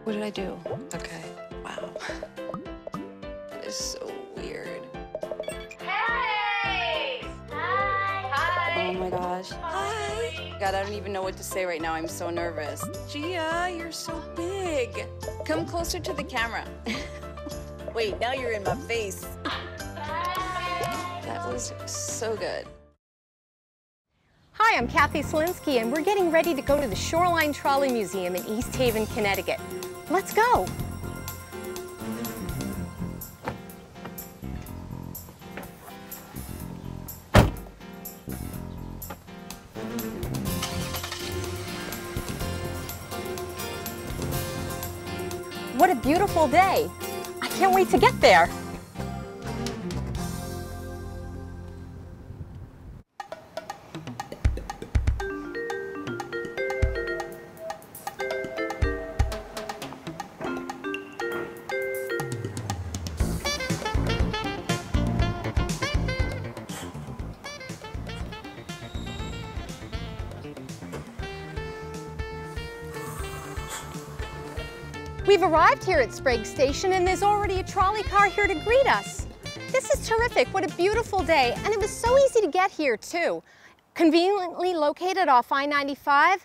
What did I do? Okay. Wow. That is so weird. Hey! Hi! Hi! Oh my gosh. Hi! God, I don't even know what to say right now. I'm so nervous. Gia, you're so big. Come closer to the camera. Wait, now you're in my face. That was so good. Hi, I'm Kathy Selinsky, and we're getting ready to go to the Shoreline Trolley Museum in East Haven, Connecticut. Let's go! What a beautiful day! I can't wait to get there! We've arrived here at Sprague Station and there's already a trolley car here to greet us. This is terrific, what a beautiful day, and it was so easy to get here too. Conveniently located off I-95,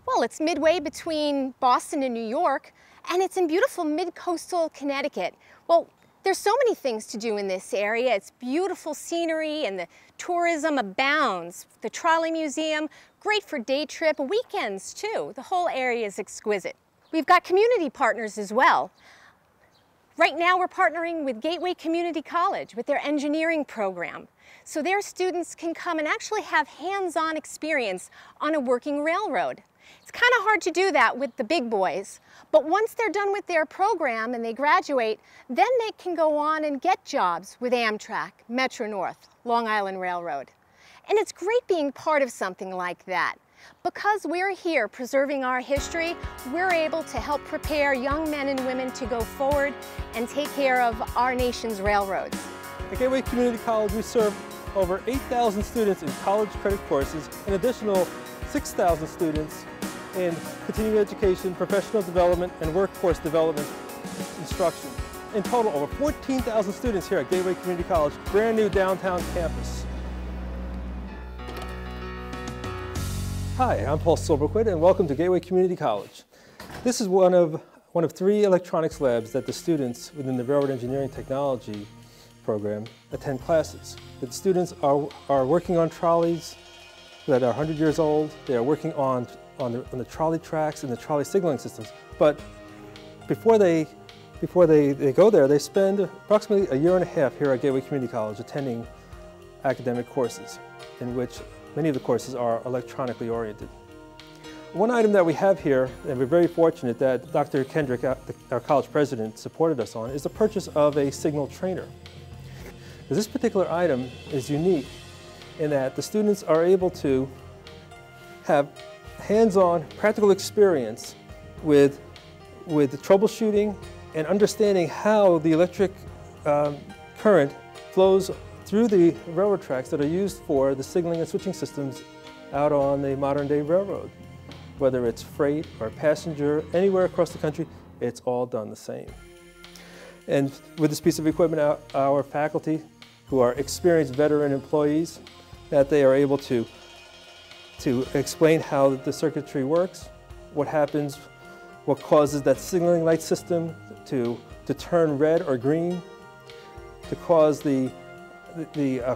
well, it's midway between Boston and New York, and it's in beautiful mid-coastal Connecticut. Well, there's so many things to do in this area. It's beautiful scenery and the tourism abounds. The Trolley Museum, great for day trip, weekends too. The whole area is exquisite. We've got community partners as well. Right now we're partnering with Gateway Community College with their engineering program. So their students can come and actually have hands-on experience on a working railroad. It's kind of hard to do that with the big boys, but once they're done with their program and they graduate, then they can go on and get jobs with Amtrak, Metro-North, Long Island Railroad. And it's great being part of something like that. Because we're here preserving our history, we're able to help prepare young men and women to go forward and take care of our nation's railroads. At Gateway Community College, we serve over 8,000 students in college credit courses, an additional 6,000 students in continuing education, professional development, and workforce development instruction. In total, over 14,000 students here at Gateway Community College, brand new downtown campus. Hi, I'm Paul Silberquist, and welcome to Gateway Community College. This is one of 3 electronics labs that the students within the Railroad Engineering Technology program attend classes. The students are working on trolleys that are 100 years old. They are working on the trolley tracks and the trolley signaling systems. But before they go there, they spend approximately a year and a half here at Gateway Community College attending academic courses, in which many of the courses are electronically oriented. One item that we have here, and we're very fortunate that Dr. Kendrick, our college president, supported us on, is the purchase of a signal trainer. This particular item is unique in that the students are able to have hands-on practical experience with troubleshooting and understanding how the electric current flows through the railroad tracks that are used for the signaling and switching systems out on the modern-day railroad. Whether it's freight or passenger, anywhere across the country, it's all done the same. And with this piece of equipment, our faculty, who are experienced veteran employees, that they are able to explain how the circuitry works, what happens, what causes that signaling light system to turn red or green, to cause the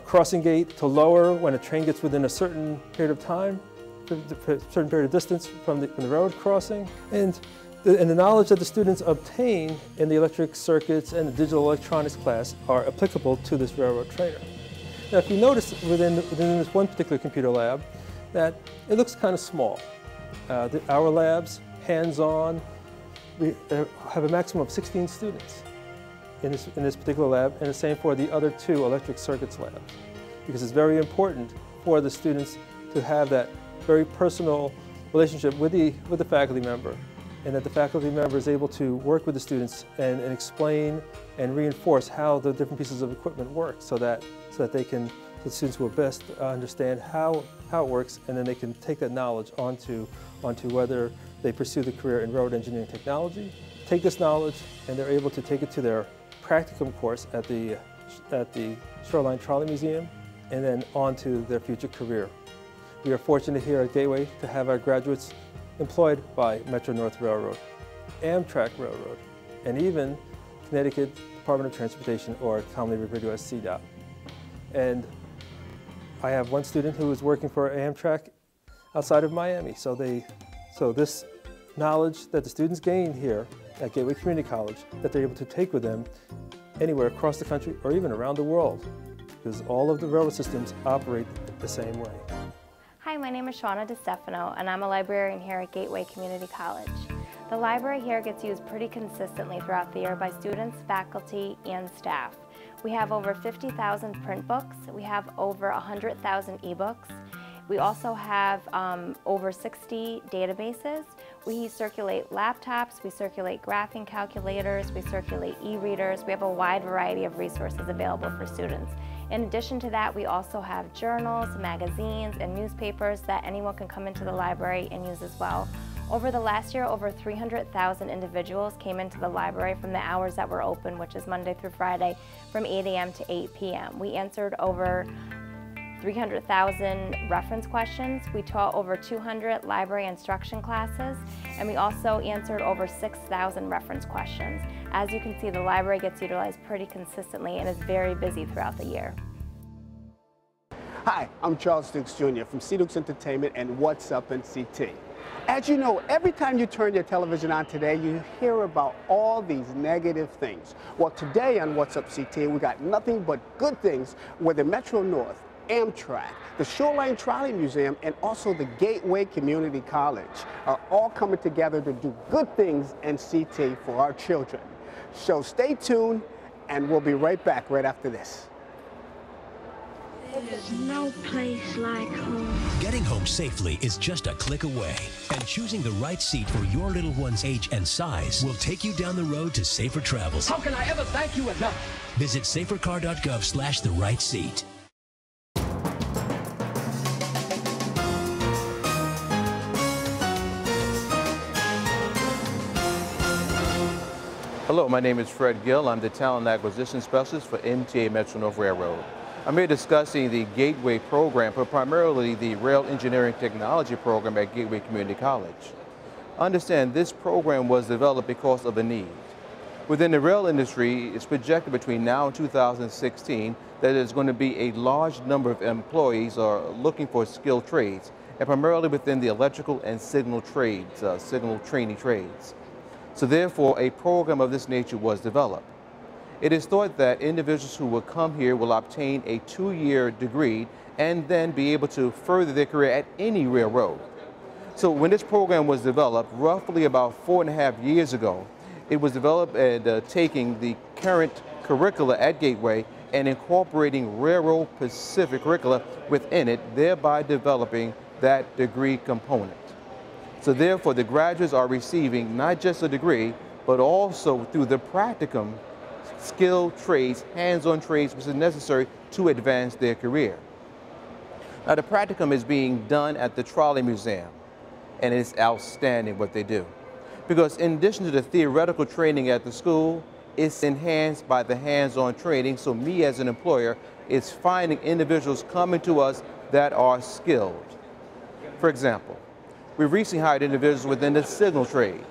crossing gate to lower when a train gets within a certain period of time, a certain period of distance from the railroad crossing, and the knowledge that the students obtain in the electric circuits and the digital electronics class are applicable to this railroad trainer. Now, if you notice within this one particular computer lab, that it looks kind of small. Our labs, hands-on, we have a maximum of 16 students in this particular lab, and the same for the other 2 electric circuits labs, because it's very important for the students to have that very personal relationship with the faculty member, and that the faculty member is able to work with the students and explain and reinforce how the different pieces of equipment work, so that the students will best understand how it works, and then they can take that knowledge onto whether they pursue the career in railroad engineering technology, take this knowledge, and they're able to take it to their practicum course at the Shoreline Trolley Museum, and then on to their future career. We are fortunate here at Gateway to have our graduates employed by Metro North Railroad, Amtrak Railroad, and even Connecticut Department of Transportation, or commonly referred to as CDOT. And I have one student who is working for Amtrak outside of Miami. So this knowledge that the students gain here at Gateway Community College, that they're able to take with them anywhere across the country or even around the world, because all of the railroad systems operate the same way. Hi, my name is Shauna DeStefano, and I'm a librarian here at Gateway Community College. The library here gets used pretty consistently throughout the year by students, faculty, and staff. We have over 50,000 print books. We have over 100,000 ebooks. We also have over 60 databases. We circulate laptops, we circulate graphing calculators, we circulate e-readers. We have a wide variety of resources available for students. In addition to that, we also have journals, magazines, and newspapers that anyone can come into the library and use as well. Over the last year, over 300,000 individuals came into the library from the hours that were open, which is Monday through Friday, from 8 a.m. to 8 p.m. We answered over 300,000 reference questions. We taught over 200 library instruction classes, and we also answered over 6,000 reference questions. As you can see, the library gets utilized pretty consistently and is very busy throughout the year. Hi, I'm Charles Dukes Jr. from C. Dukes Entertainment and What's Up in CT. As you know, every time you turn your television on today, you hear about all these negative things. Well, today on What's Up CT, we got nothing but good things where the Metro North, Amtrak, the Shoreline Trolley Museum, and also the Gateway Community College are all coming together to do good things in CT for our children. So stay tuned, and we'll be right back right after this. There's no place like home. Getting home safely is just a click away, and choosing the right seat for your little one's age and size will take you down the road to safer travels. How can I ever thank you enough? Visit safercar.gov/the-right-seat. Hello, my name is Fred Gill. I'm the Talent Acquisition Specialist for MTA Metro North Railroad. I'm here discussing the Gateway program, but primarily the Rail Engineering Technology program at Gateway Community College. Understand, this program was developed because of a need. Within the rail industry, it's projected between now and 2016 that there's going to be a large number of employees are looking for skilled trades, and primarily within the electrical and signal trades, signal trainee trades. So therefore, a program of this nature was developed. It is thought that individuals who will come here will obtain a 2-year degree and then be able to further their career at any railroad. So when this program was developed, roughly about 4.5 years ago, it was developed and taking the current curricula at Gateway and incorporating railroad-specific curricula within it, thereby developing that degree component. So therefore, the graduates are receiving not just a degree, but also through the practicum, skilled trades, hands-on trades, which is necessary to advance their career. Now, the practicum is being done at the Trolley Museum, and it's outstanding what they do. Because in addition to the theoretical training at the school, it's enhanced by the hands-on training. So me as an employer is finding individuals coming to us that are skilled. For example, we've recently hired individuals within the signal trade.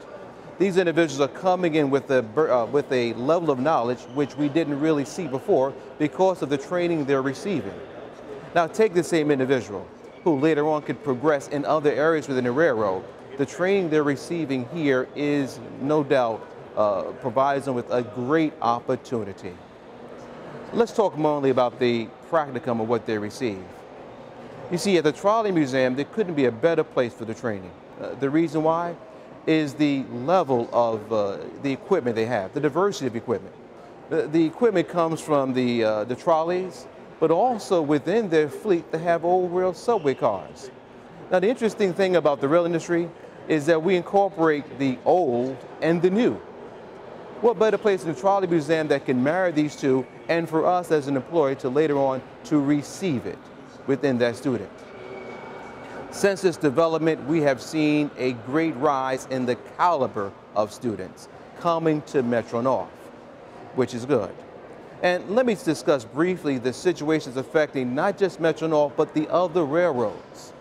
These individuals are coming in with a level of knowledge which we didn't really see before because of the training they're receiving. Now take the same individual who later on could progress in other areas within the railroad. The training they're receiving here is no doubt provides them with a great opportunity. Let's talk mainly about the practicum of what they receive. You see, at the Trolley Museum, there couldn't be a better place for the training. The reason why is the level of the equipment they have, the diversity of equipment. The equipment comes from the trolleys, but also within their fleet they have old rail subway cars. Now the interesting thing about the rail industry is that we incorporate the old and the new. What better place in the Trolley Museum that can marry these two, and for us as an employee to later on to receive it within that student. Since its development, we have seen a great rise in the caliber of students coming to Metro North, which is good. And let me discuss briefly the situations affecting not just Metro North, but the other railroads.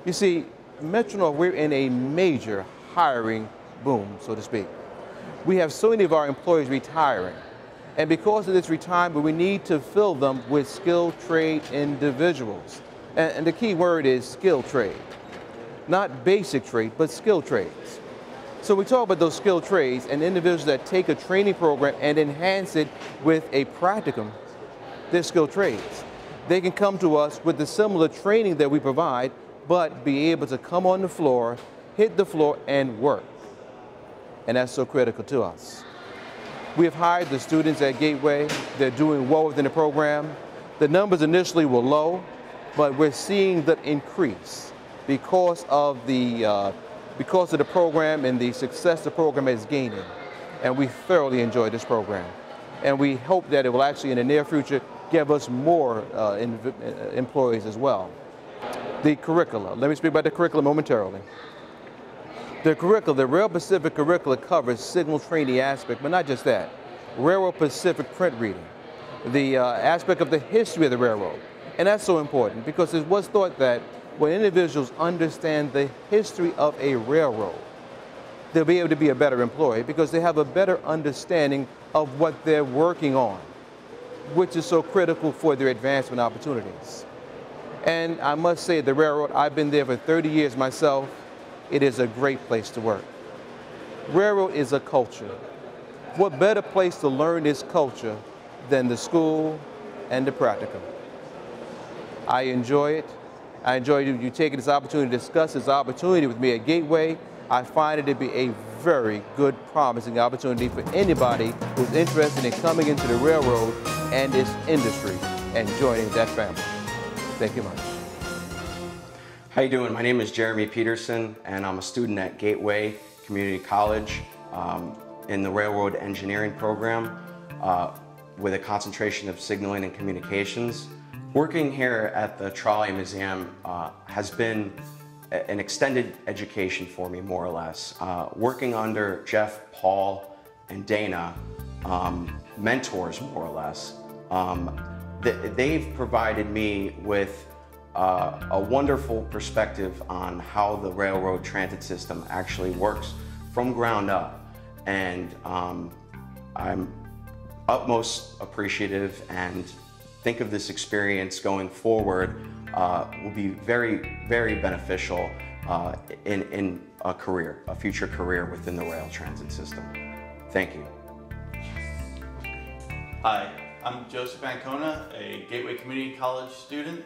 You see, Metro North, we're in a major hiring boom, so to speak. We have so many of our employees retiring. And because of this retirement, we need to fill them with skilled trade individuals. And the key word is skilled trade. Not basic trade, but skilled trades. So we talk about those skilled trades and individuals that take a training program and enhance it with a practicum. They're skilled trades. They can come to us with the similar training that we provide, but be able to come on the floor, hit the floor, and work. And that's so critical to us. We have hired the students at Gateway. They're doing well within the program. The numbers initially were low, but we're seeing the increase because of the program and the success the program is gaining. And we thoroughly enjoy this program. And we hope that it will actually, in the near future, give us more employees as well. The curricula. Let me speak about the curricula momentarily. The curricula, the Rail Pacific curricula covers signal training aspect, but not just that. Railroad Pacific print reading, the aspect of the history of the railroad. And that's so important because it was thought that when individuals understand the history of a railroad, they'll be able to be a better employee because they have a better understanding of what they're working on, which is so critical for their advancement opportunities. And I must say, the railroad, I've been there for 30 years myself. It is a great place to work. Railroad is a culture. What better place to learn this culture than the school and the practicum? I enjoy it. I enjoy you taking this opportunity to discuss this opportunity with me at Gateway. I find it to be a very good, promising opportunity for anybody who's interested in coming into the railroad and its industry and joining that family. Thank you much. How you doing? My name is Jeremy Peterson, and I'm a student at Gateway Community College in the Railroad Engineering program with a concentration of signaling and communications. Working here at the Trolley Museum has been an extended education for me, more or less. Working under Jeff, Paul, and Dana, mentors, more or less, they've provided me with a wonderful perspective on how the railroad transit system actually works from ground up. And I'm utmost appreciative and think of this experience going forward will be very, very beneficial in a career, a future career within the rail transit system. Thank you. Hi, I'm Joseph Ancona, a Gateway Community College student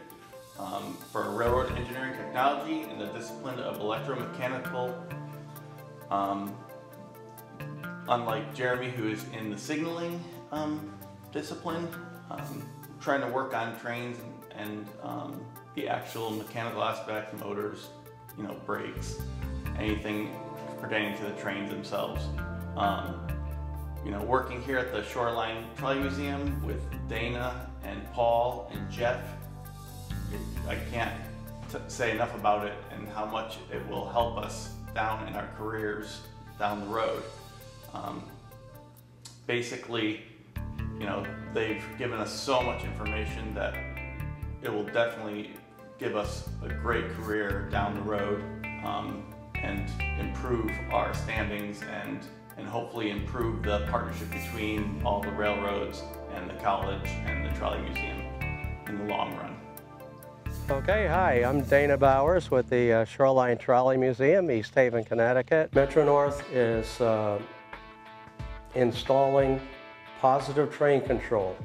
for Railroad Engineering Technology in the discipline of electromechanical. Unlike Jeremy, who is in the signaling discipline, trying to work on trains and the actual mechanical aspects, motors, brakes, anything pertaining to the trains themselves. Working here at the Shoreline Trolley Museum with Dana and Paul and Jeff, I can't say enough about it and how much it will help us down in our careers down the road. Basically, they've given us so much information that it will definitely give us a great career down the road and improve our standings and hopefully improve the partnership between all the railroads and the college and the Trolley Museum in the long run. Okay, hi, I'm Dana Bowers with the Shoreline Trolley Museum, East Haven, Connecticut. Metro North is installing positive train control.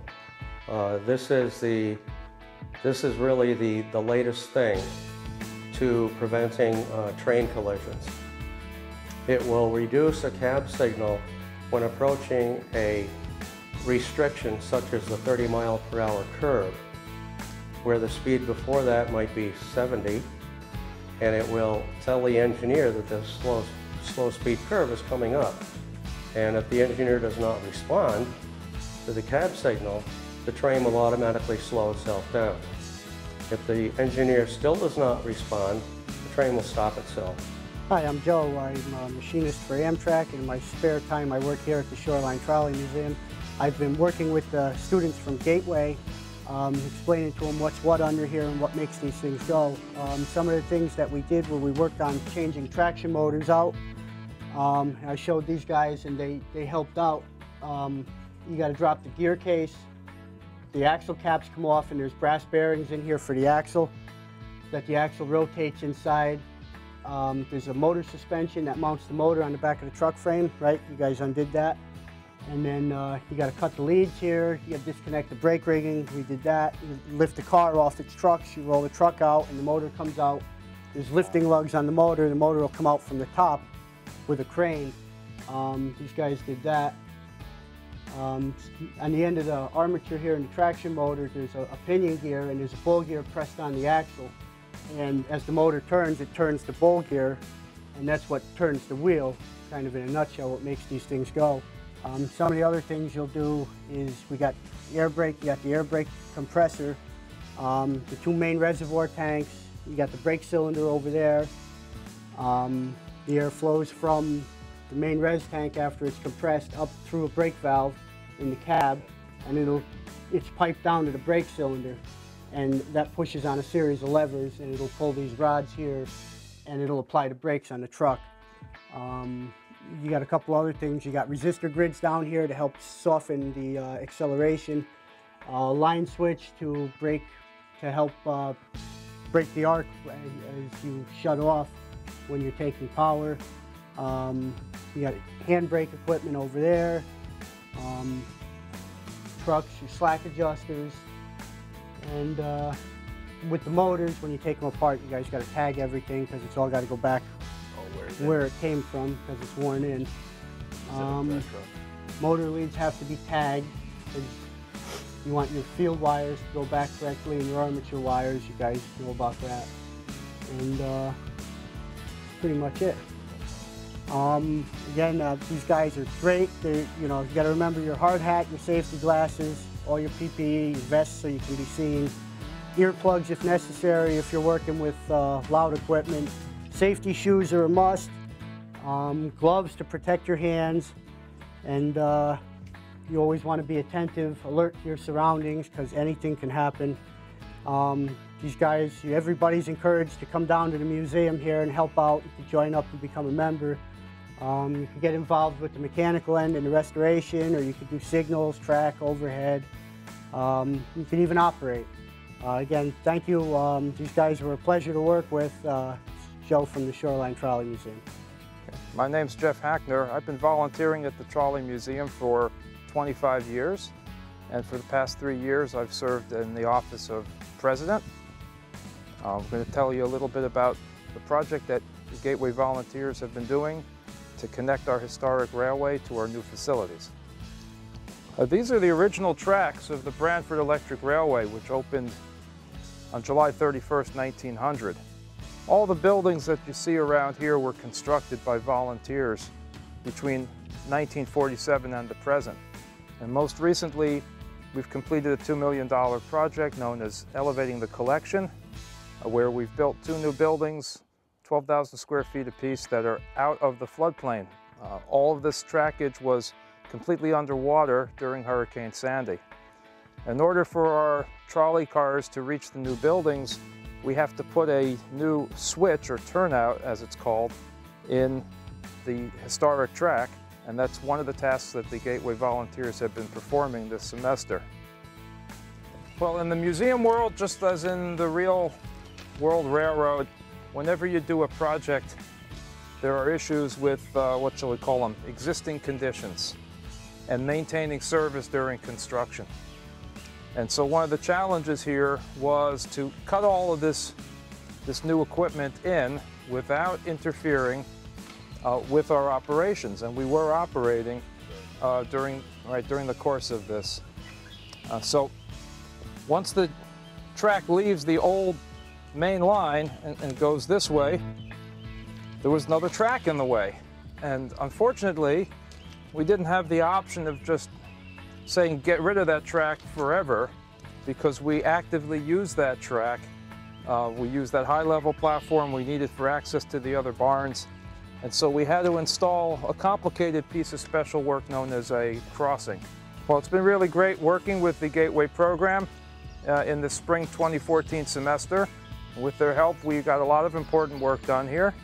This is really the latest thing to preventing train collisions. It will reduce a cab signal when approaching a restriction such as the 30-mile-per-hour curve, where the speed before that might be 70, and it will tell the engineer that the slow speed curve is coming up. And if the engineer does not respond to the cab signal, the train will automatically slow itself down. If the engineer still does not respond, train will stop itself. Hi, I'm Joe. I'm a machinist for Amtrak. In my spare time, I work here at the Shoreline Trolley Museum. I've been working with the students from Gateway, explaining to them what's what under here and what makes these things go. Some of the things that we did were we worked on changing traction motors out. I showed these guys and they helped out. You got to drop the gear case. The axle caps come off and there's brass bearings in here for the axle, that the axle rotates inside. There's a motor suspension that mounts the motor on the back of the truck frame, right? You guys undid that. And then you got to cut the leads here. You got to disconnect the brake rigging. We did that. You lift the car off its trucks. You roll the truck out and the motor comes out. There's lifting lugs on the motor. The motor will come out from the top with a crane. These guys did that. On the end of the armature here in the traction motor, there's a pinion gear and there's a bull gear pressed on the axle. And as the motor turns, it turns the bull gear, and that's what turns the wheel, kind of in a nutshell, what makes these things go. Some of the other things you'll do is we got air brake, you got the air brake compressor, the two main reservoir tanks, you got the brake cylinder over there. The air flows from the main res tank after it's compressed up through a brake valve in the cab, and it's piped down to the brake cylinder, and that pushes on a series of levers, and it'll pull these rods here, and it'll apply the brakes on the truck. You got a couple other things. You got resistor grids down here to help soften the acceleration. Line switch to help break the arc as you shut off when you're taking power. You got handbrake equipment over there. Trucks, your slack adjusters. And with the motors, when you take them apart, you guys got to tag everything because it's all got to go back where it came from because it's worn in. Motor leads have to be tagged because you want your field wires to go back correctly and your armature wires. You guys know about that. And that's pretty much it. Again, these guys are great. You got to remember your hard hat, your safety glasses, all your PPE, your vests so you can be seen, earplugs if necessary if you're working with loud equipment. Safety shoes are a must, gloves to protect your hands, and you always want to be attentive, alert to your surroundings because anything can happen. These guys, everybody's encouraged to come down to the museum here and help out. You can join up and become a member. You can get involved with the mechanical end and the restoration, or you could do signals, track, overhead. You can even operate. Again, thank you. These guys were a pleasure to work with. Joe from the Shoreline Trolley Museum. My name's Jeff Hackner. I've been volunteering at the Trolley Museum for 25 years, and for the past 3 years I've served in the office of president. I'm going to tell you a little bit about the project that the Gateway volunteers have been doing to connect our historic railway to our new facilities. These are the original tracks of the Branford Electric Railway, which opened on July 31st, 1900. All the buildings that you see around here were constructed by volunteers between 1947 and the present. And most recently, we've completed a $2 million project known as Elevating the Collection, where we've built 2 new buildings, 12,000 square feet apiece, that are out of the floodplain. All of this trackage was completely underwater during Hurricane Sandy. In order for our trolley cars to reach the new buildings, we have to put a new switch, or turnout as it's called, in the historic track, and that's one of the tasks that the Gateway volunteers have been performing this semester. Well, in the museum world, just as in the real world railroad, whenever you do a project, there are issues with, what shall we call them, existing conditions and maintaining service during construction. And so one of the challenges here was to cut all of this new equipment in without interfering with our operations. And we were operating during the course of this. So once the track leaves the old main line and goes this way, there was another track in the way. And unfortunately, we didn't have the option of just saying get rid of that track forever, because we actively use that track We used that high-level platform we needed for access to the other barns. And so we had to install a complicated piece of special work known as a crossing. Well, it's been really great working with the Gateway program in the spring 2014 semester. With their help, we got a lot of important work done here.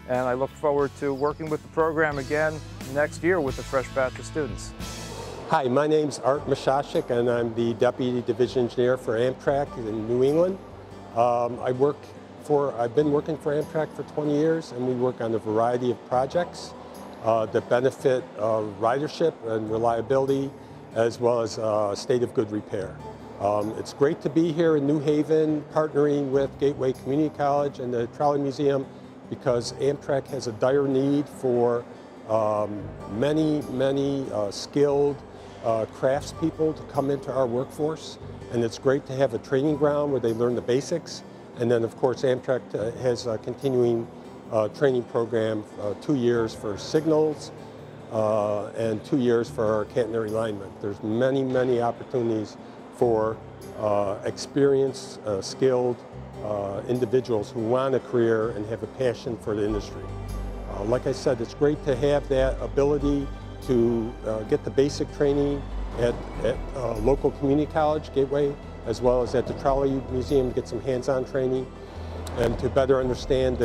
And I look forward to working with the program again next year with a fresh batch of students. Hi, my name's Art Mashashik, and I'm the Deputy Division Engineer for Amtrak in New England. I've been working for Amtrak for 20 years, and we work on a variety of projects that benefit ridership and reliability, as well as state of good repair. It's great to be here in New Haven, partnering with Gateway Community College and the Trolley Museum, because Amtrak has a dire need for many skilled craftspeople to come into our workforce. And it's great to have a training ground where they learn the basics. And then, of course, Amtrak has a continuing training program, 2 years for signals and 2 years for our catenary linemen. There's many opportunities for experienced, skilled individuals who want a career and have a passion for the industry. Like I said, it's great to have that ability to get the basic training at local community college, Gateway, as well as at the Trolley Museum to get some hands-on training and to better understand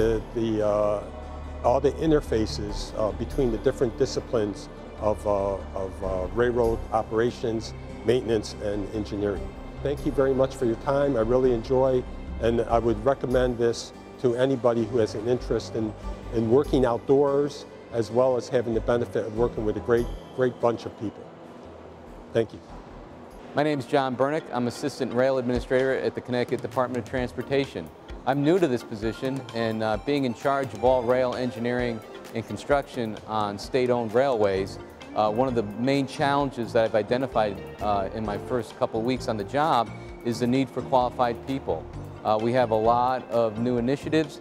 all the interfaces between the different disciplines of railroad operations, maintenance, and engineering. Thank you very much for your time. I really enjoy, and I would recommend this to anybody who has an interest in working outdoors, as well as having the benefit of working with a great bunch of people. Thank you. My name is John Bernick. I'm Assistant Rail Administrator at the Connecticut Department of Transportation. I'm new to this position, and being in charge of all rail engineering and construction on state-owned railways, one of the main challenges that I've identified in my first couple of weeks on the job is the need for qualified people. We have a lot of new initiatives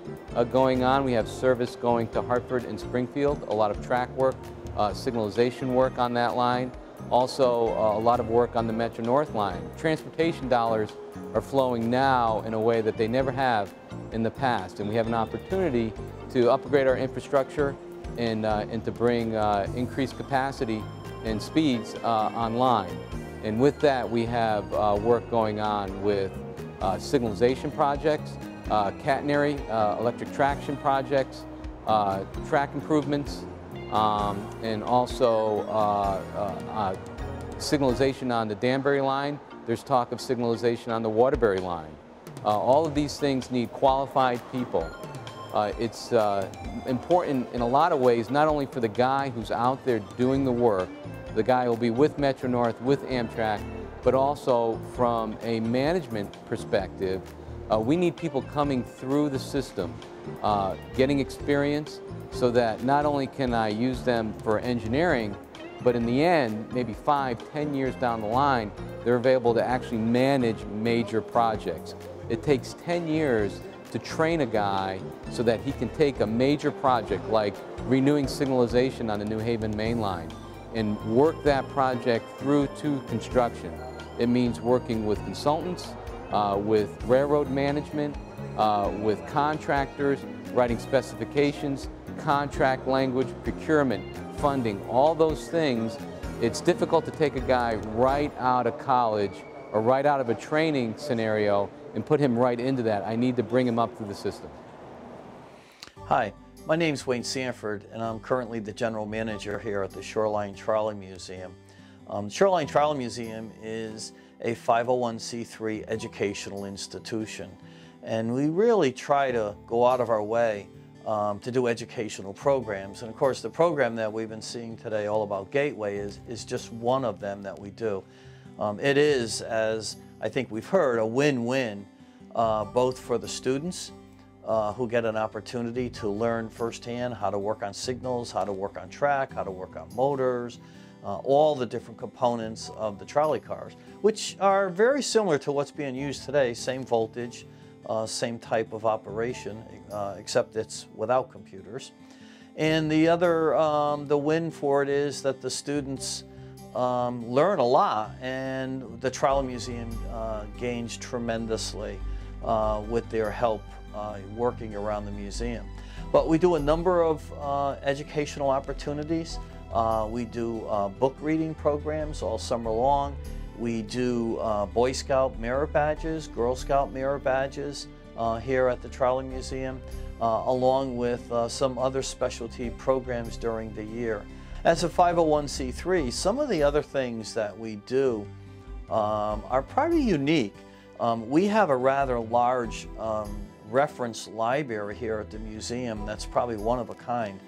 going on. We have service going to Hartford and Springfield, a lot of track work, signalization work on that line. Also, a lot of work on the Metro North line. Transportation dollars are flowing now in a way that they never have in the past, and we have an opportunity to upgrade our infrastructure and to bring increased capacity and speeds online. And with that, we have work going on with signalization projects, catenary electric traction projects, track improvements, and also signalization on the Danbury line. There's talk of signalization on the Waterbury line. All of these things need qualified people. It's important in a lot of ways, not only for the guy who's out there doing the work, the guy who will be with Metro North, with Amtrak, but also from a management perspective. We need people coming through the system, getting experience, so that not only can I use them for engineering, but in the end, maybe 5, 10 years down the line, they're available to actually manage major projects. It takes 10 years to train a guy so that he can take a major project like renewing signalization on the New Haven main line and work that project through to construction. It means working with consultants, with railroad management, with contractors, writing specifications, contract language, procurement, funding, all those things. It's difficult to take a guy right out of college or right out of a training scenario and put him right into that. I need to bring him up through the system. Hi, my name's Wayne Sanford, and I'm currently the General Manager here at the Shoreline Trolley Museum. Shoreline Trolley Museum is a 501c3 educational institution, and we really try to go out of our way to do educational programs. And of course, the program that we've been seeing today, all about Gateway, is just one of them that we do. It is, as I think we've heard, a win-win, both for the students who get an opportunity to learn firsthand how to work on signals, how to work on track, how to work on motors, all the different components of the trolley cars, which are very similar to what's being used today, same voltage, same type of operation, except it's without computers. And the other, the win for it is that the students learn a lot, and the Trolley Museum gains tremendously with their help working around the museum. But we do a number of educational opportunities. We do book reading programs all summer long. We do Boy Scout merit badges, Girl Scout merit badges here at the Trolley Museum, along with some other specialty programs during the year. As a 501c3, some of the other things that we do are probably unique. We have a rather large reference library here at the museum that's probably one of a kind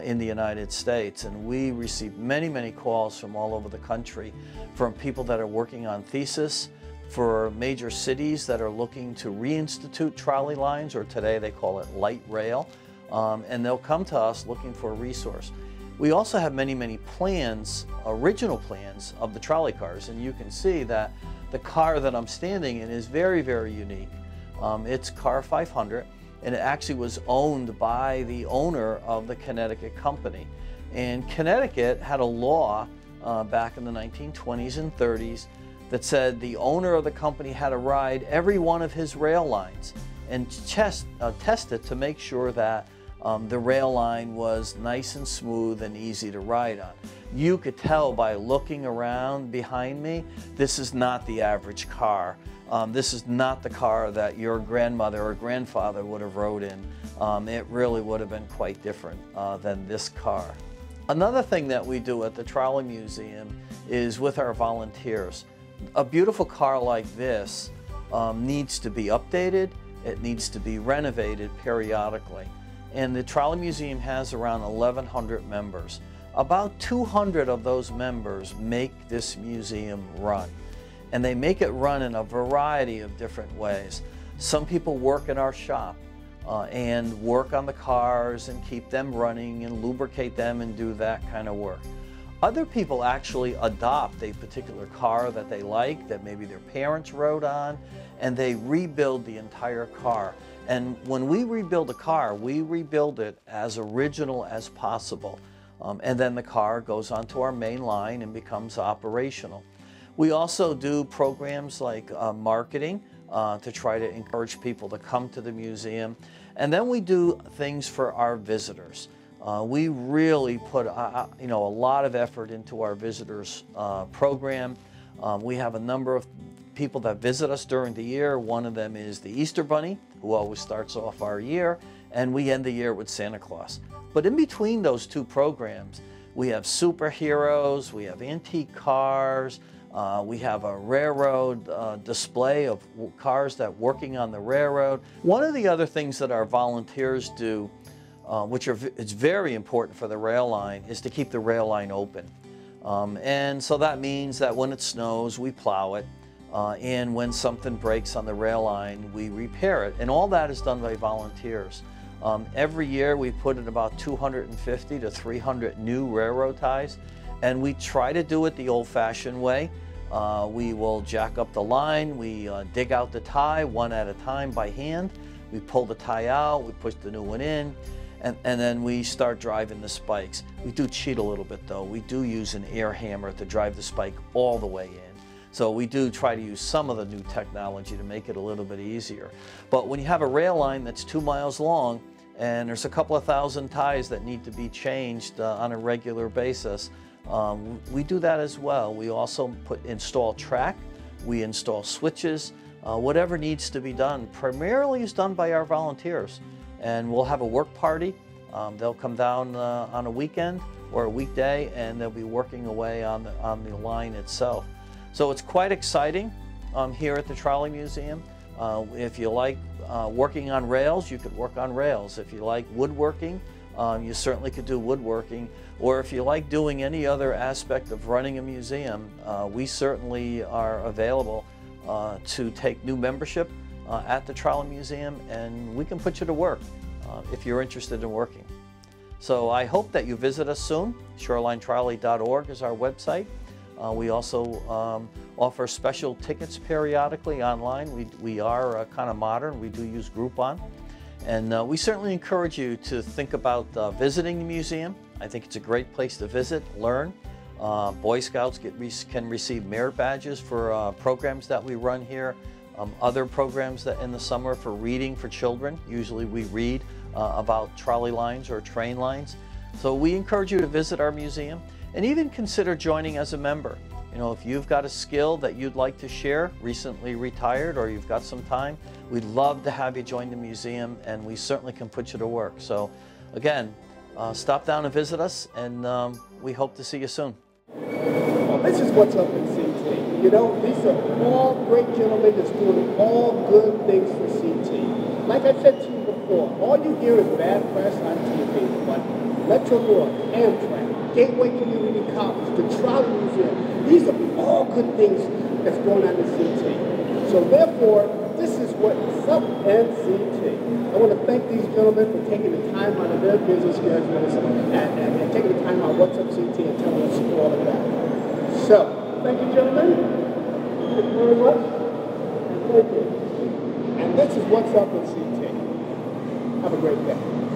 in the United States, and we receive many, many calls from all over the country from people that are working on thesis for major cities that are looking to reinstitute trolley lines, or today they call it light rail, and they'll come to us looking for a resource. We also have many, many plans, original plans of the trolley cars, and you can see that the car that I'm standing in is very, very unique. It's Car 500, and it actually was owned by the owner of the Connecticut company. And Connecticut had a law back in the 1920s and 30s that said the owner of the company had to ride every one of his rail lines and test it to make sure that the rail line was nice and smooth and easy to ride on. You could tell by looking around behind me, this is not the average car. This is not the car that your grandmother or grandfather would have rode in. It really would have been quite different than this car. Another thing that we do at the Trolley Museum is with our volunteers. A beautiful car like this needs to be updated, it needs to be renovated periodically. And the Trolley Museum has around 1,100 members. About 200 of those members make this museum run. And they make it run in a variety of different ways. Some people work in our shop and work on the cars and keep them running and lubricate them and do that kind of work. Other people actually adopt a particular car that they like, that maybe their parents rode on, and they rebuild the entire car. And when we rebuild a car, we rebuild it as original as possible. And then the car goes onto our main line and becomes operational. We also do programs like marketing to try to encourage people to come to the museum. And then we do things for our visitors. We really put a lot of effort into our visitors program. We have a number of people that visit us during the year. One of them is the Easter Bunny, who always starts off our year, and we end the year with Santa Claus. But in between those two programs, we have superheroes, we have antique cars, we have a railroad display of cars that are working on the railroad. One of the other things that our volunteers do, it's very important for the rail line, is to keep the rail line open. And so that means that when it snows, we plow it. And when something breaks on the rail line, we repair it. And all that is done by volunteers. Every year we put in about 250 to 300 new railroad ties, and we try to do it the old-fashioned way. We will jack up the line, we dig out the tie one at a time by hand, we pull the tie out, we push the new one in, and then we start driving the spikes. We do cheat a little bit though. We do use an air hammer to drive the spike all the way in. So we do try to use some of the new technology to make it a little bit easier. But when you have a rail line that's 2 miles long and there's a couple of thousand ties that need to be changed on a regular basis, we do that as well. We also install track, we install switches, whatever needs to be done primarily is done by our volunteers. And we'll have a work party. They'll come down on a weekend or a weekday and they'll be working away on the line itself. So it's quite exciting here at the Trolley Museum. If you like working on rails, you could work on rails. If you like woodworking, you certainly could do woodworking. Or if you like doing any other aspect of running a museum, we certainly are available to take new membership at the Trolley Museum, and we can put you to work if you're interested in working. So I hope that you visit us soon. ShorelineTrolley.org is our website. We also offer special tickets periodically online. We are kind of modern. We do use Groupon. And we certainly encourage you to think about visiting the museum. I think it's a great place to visit, learn. Boy Scouts can receive merit badges for programs that we run here. other programs that in the summer for reading for children. Usually we read about trolley lines or train lines. So we encourage you to visit our museum and even consider joining as a member. You know, if you've got a skill that you'd like to share, recently retired, or you've got some time, we'd love to have you join the museum, and we certainly can put you to work. So again, stop down and visit us, and we hope to see you soon. Well, this is what's up in CT. You know, these are all great gentlemen that's doing all good things for CT. Like I said to you before, all you hear is bad press on TV, but Metro North, Amtrak, Gateway Community College, the Trolley Museum, these are all good things that's going on in CT. So therefore, this is what's up in CT. I want to thank these gentlemen for taking the time out of their busy schedules and taking the time out of What's Up CT and telling us all of that. So, thank you, gentlemen. Thank you very much. And thank you. And this is What's Up in CT. Have a great day.